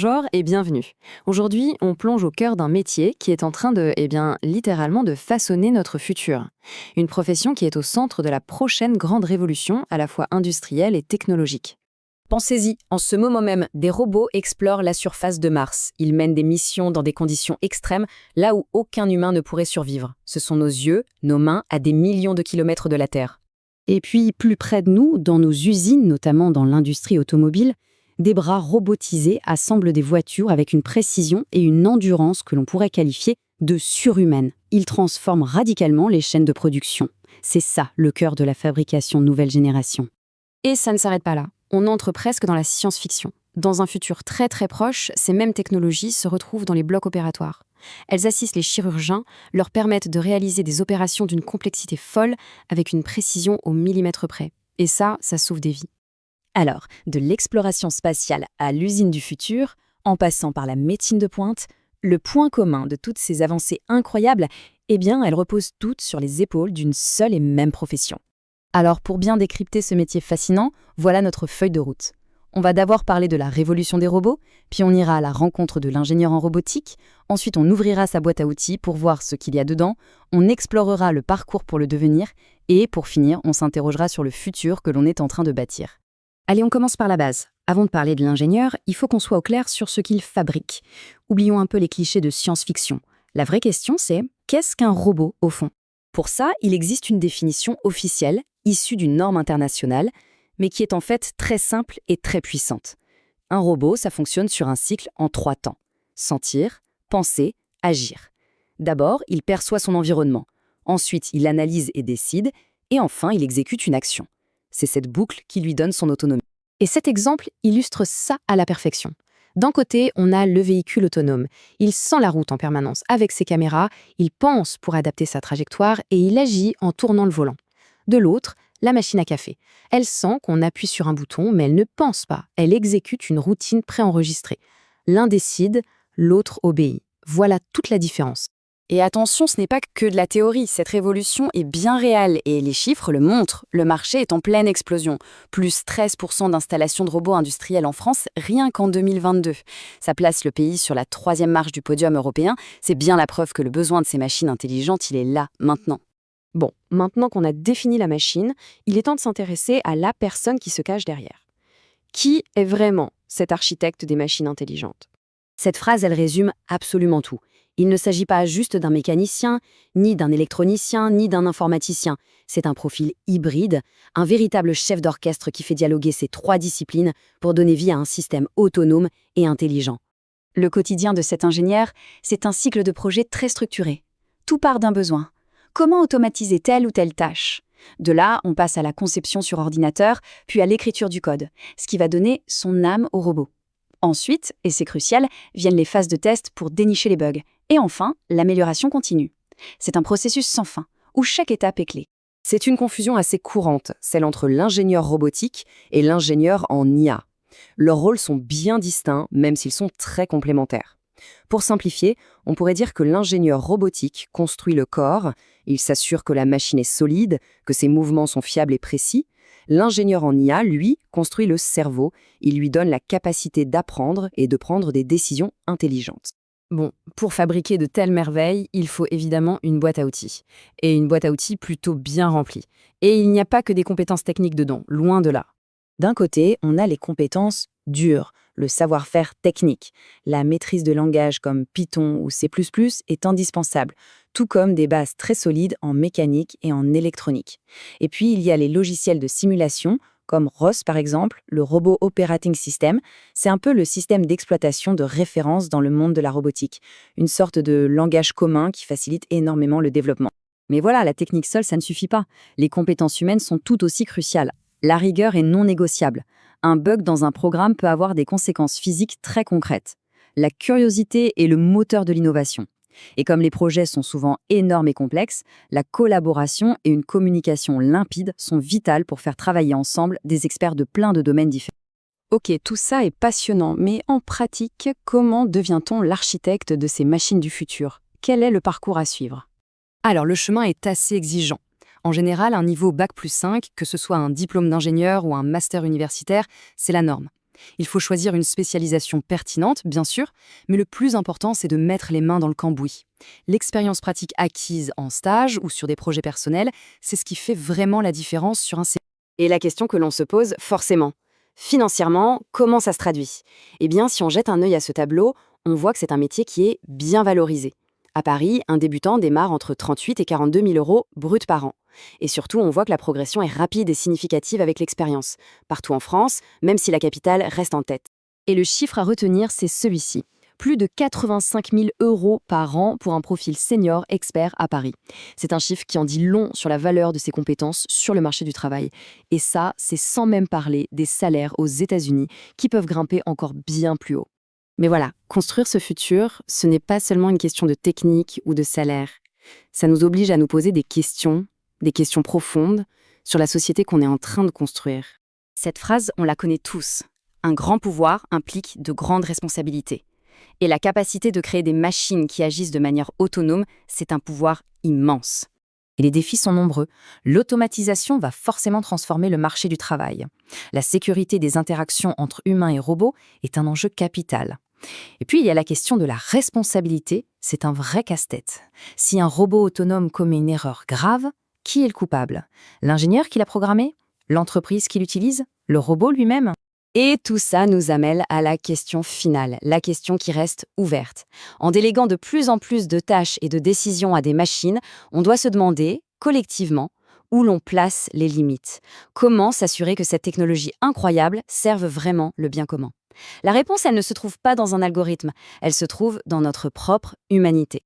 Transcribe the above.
Bonjour et bienvenue. Aujourd'hui, on plonge au cœur d'un métier qui est en train de, littéralement de façonner notre futur. Une profession qui est au centre de la prochaine grande révolution, à la fois industrielle et technologique. Pensez-y, en ce moment même, des robots explorent la surface de Mars. Ils mènent des missions dans des conditions extrêmes, là où aucun humain ne pourrait survivre. Ce sont nos yeux, nos mains, à des millions de kilomètres de la Terre. Et puis, plus près de nous, dans nos usines, notamment dans l'industrie automobile, des bras robotisés assemblent des voitures avec une précision et une endurance que l'on pourrait qualifier de surhumaine. Ils transforment radicalement les chaînes de production. C'est ça, le cœur de la fabrication nouvelle génération. Et ça ne s'arrête pas là. On entre presque dans la science-fiction. Dans un futur très très proche, ces mêmes technologies se retrouvent dans les blocs opératoires. Elles assistent les chirurgiens, leur permettent de réaliser des opérations d'une complexité folle avec une précision au millimètre près. Et ça sauve des vies. Alors, de l'exploration spatiale à l'usine du futur, en passant par la médecine de pointe, le point commun de toutes ces avancées incroyables, elles reposent toutes sur les épaules d'une seule et même profession. Alors, pour bien décrypter ce métier fascinant, voilà notre feuille de route. On va d'abord parler de la révolution des robots, puis on ira à la rencontre de l'ingénieur en robotique, ensuite on ouvrira sa boîte à outils pour voir ce qu'il y a dedans, on explorera le parcours pour le devenir, et pour finir, on s'interrogera sur le futur que l'on est en train de bâtir. Allez, on commence par la base. Avant de parler de l'ingénieur, il faut qu'on soit au clair sur ce qu'il fabrique. Oublions un peu les clichés de science-fiction. La vraie question, c'est qu'est-ce qu'un robot, au fond ? Pour ça, il existe une définition officielle, issue d'une norme internationale, mais qui est en fait très simple et très puissante. Un robot, ça fonctionne sur un cycle en 3 temps. Sentir, penser, agir. D'abord, il perçoit son environnement. Ensuite, il analyse et décide. Et enfin, il exécute une action. C'est cette boucle qui lui donne son autonomie. Et cet exemple illustre ça à la perfection. D'un côté, on a le véhicule autonome. Il sent la route en permanence avec ses caméras, il pense pour adapter sa trajectoire et il agit en tournant le volant. De l'autre, la machine à café. Elle sent qu'on appuie sur un bouton, mais elle ne pense pas. Elle exécute une routine préenregistrée. L'un décide, l'autre obéit. Voilà toute la différence. Et attention, ce n'est pas que de la théorie, cette révolution est bien réelle et les chiffres le montrent. Le marché est en pleine explosion. Plus 13% d'installations de robots industriels en France, rien qu'en 2022. Ça place le pays sur la 3e marche du podium européen. C'est bien la preuve que le besoin de ces machines intelligentes, il est là, maintenant. Bon, maintenant qu'on a défini la machine, il est temps de s'intéresser à la personne qui se cache derrière. Qui est vraiment cet architecte des machines intelligentes ? Cette phrase, elle résume absolument tout. Il ne s'agit pas juste d'un mécanicien, ni d'un électronicien, ni d'un informaticien. C'est un profil hybride, un véritable chef d'orchestre qui fait dialoguer ces 3 disciplines pour donner vie à un système autonome et intelligent. Le quotidien de cet ingénieur, c'est un cycle de projet très structuré. Tout part d'un besoin. Comment automatiser telle ou telle tâche ? De là, on passe à la conception sur ordinateur, puis à l'écriture du code, ce qui va donner son âme au robot. Ensuite, et c'est crucial, viennent les phases de test pour dénicher les bugs. Et enfin, l'amélioration continue. C'est un processus sans fin, où chaque étape est clé. C'est une confusion assez courante, celle entre l'ingénieur robotique et l'ingénieur en IA. Leurs rôles sont bien distincts, même s'ils sont très complémentaires. Pour simplifier, on pourrait dire que l'ingénieur robotique construit le corps, il s'assure que la machine est solide, que ses mouvements sont fiables et précis. L'ingénieur en IA, lui, construit le cerveau, il lui donne la capacité d'apprendre et de prendre des décisions intelligentes. Bon, pour fabriquer de telles merveilles, il faut évidemment une boîte à outils. Et une boîte à outils plutôt bien remplie. Et il n'y a pas que des compétences techniques dedans, loin de là. D'un côté, on a les compétences dures, le savoir-faire technique. La maîtrise de langages comme Python ou C++ est indispensable, tout comme des bases très solides en mécanique et en électronique. Et puis, il y a les logiciels de simulation, comme ROS par exemple, le Robot Operating System. C'est un peu le système d'exploitation de référence dans le monde de la robotique, une sorte de langage commun qui facilite énormément le développement. Mais voilà, la technique seule, ça ne suffit pas. Les compétences humaines sont tout aussi cruciales. La rigueur est non négociable. Un bug dans un programme peut avoir des conséquences physiques très concrètes. La curiosité est le moteur de l'innovation. Et comme les projets sont souvent énormes et complexes, la collaboration et une communication limpide sont vitales pour faire travailler ensemble des experts de plein de domaines différents. Ok, tout ça est passionnant, mais en pratique, comment devient-on l'architecte de ces machines du futur ? Quel est le parcours à suivre ? Alors, le chemin est assez exigeant. En général, un niveau Bac+5, que ce soit un diplôme d'ingénieur ou un master universitaire, c'est la norme. Il faut choisir une spécialisation pertinente, bien sûr, mais le plus important, c'est de mettre les mains dans le cambouis. L'expérience pratique acquise en stage ou sur des projets personnels, c'est ce qui fait vraiment la différence sur un CV. Et la question que l'on se pose, forcément, financièrement, comment ça se traduit? Eh bien, si on jette un œil à ce tableau, on voit que c'est un métier qui est bien valorisé. À Paris, un débutant démarre entre 38 et 42 000 euros bruts par an. Et surtout, on voit que la progression est rapide et significative avec l'expérience. Partout en France, même si la capitale reste en tête. Et le chiffre à retenir, c'est celui-ci. Plus de 85 000 euros par an pour un profil senior expert à Paris. C'est un chiffre qui en dit long sur la valeur de ses compétences sur le marché du travail. Et ça, c'est sans même parler des salaires aux États-Unis qui peuvent grimper encore bien plus haut. Mais voilà, construire ce futur, ce n'est pas seulement une question de technique ou de salaire. Ça nous oblige à nous poser des questions profondes sur la société qu'on est en train de construire. Cette phrase, on la connaît tous. Un grand pouvoir implique de grandes responsabilités. Et la capacité de créer des machines qui agissent de manière autonome, c'est un pouvoir immense. Et les défis sont nombreux. L'automatisation va forcément transformer le marché du travail. La sécurité des interactions entre humains et robots est un enjeu capital. Et puis, il y a la question de la responsabilité, c'est un vrai casse-tête. Si un robot autonome commet une erreur grave, qui est le coupable? L'ingénieur qui l'a programmé? L'entreprise qui l'utilise? Le robot lui-même? Et tout ça nous amène à la question finale, la question qui reste ouverte. En déléguant de plus en plus de tâches et de décisions à des machines, on doit se demander, collectivement, où l'on place les limites. Comment s'assurer que cette technologie incroyable serve vraiment le bien commun? La réponse, elle ne se trouve pas dans un algorithme, elle se trouve dans notre propre humanité.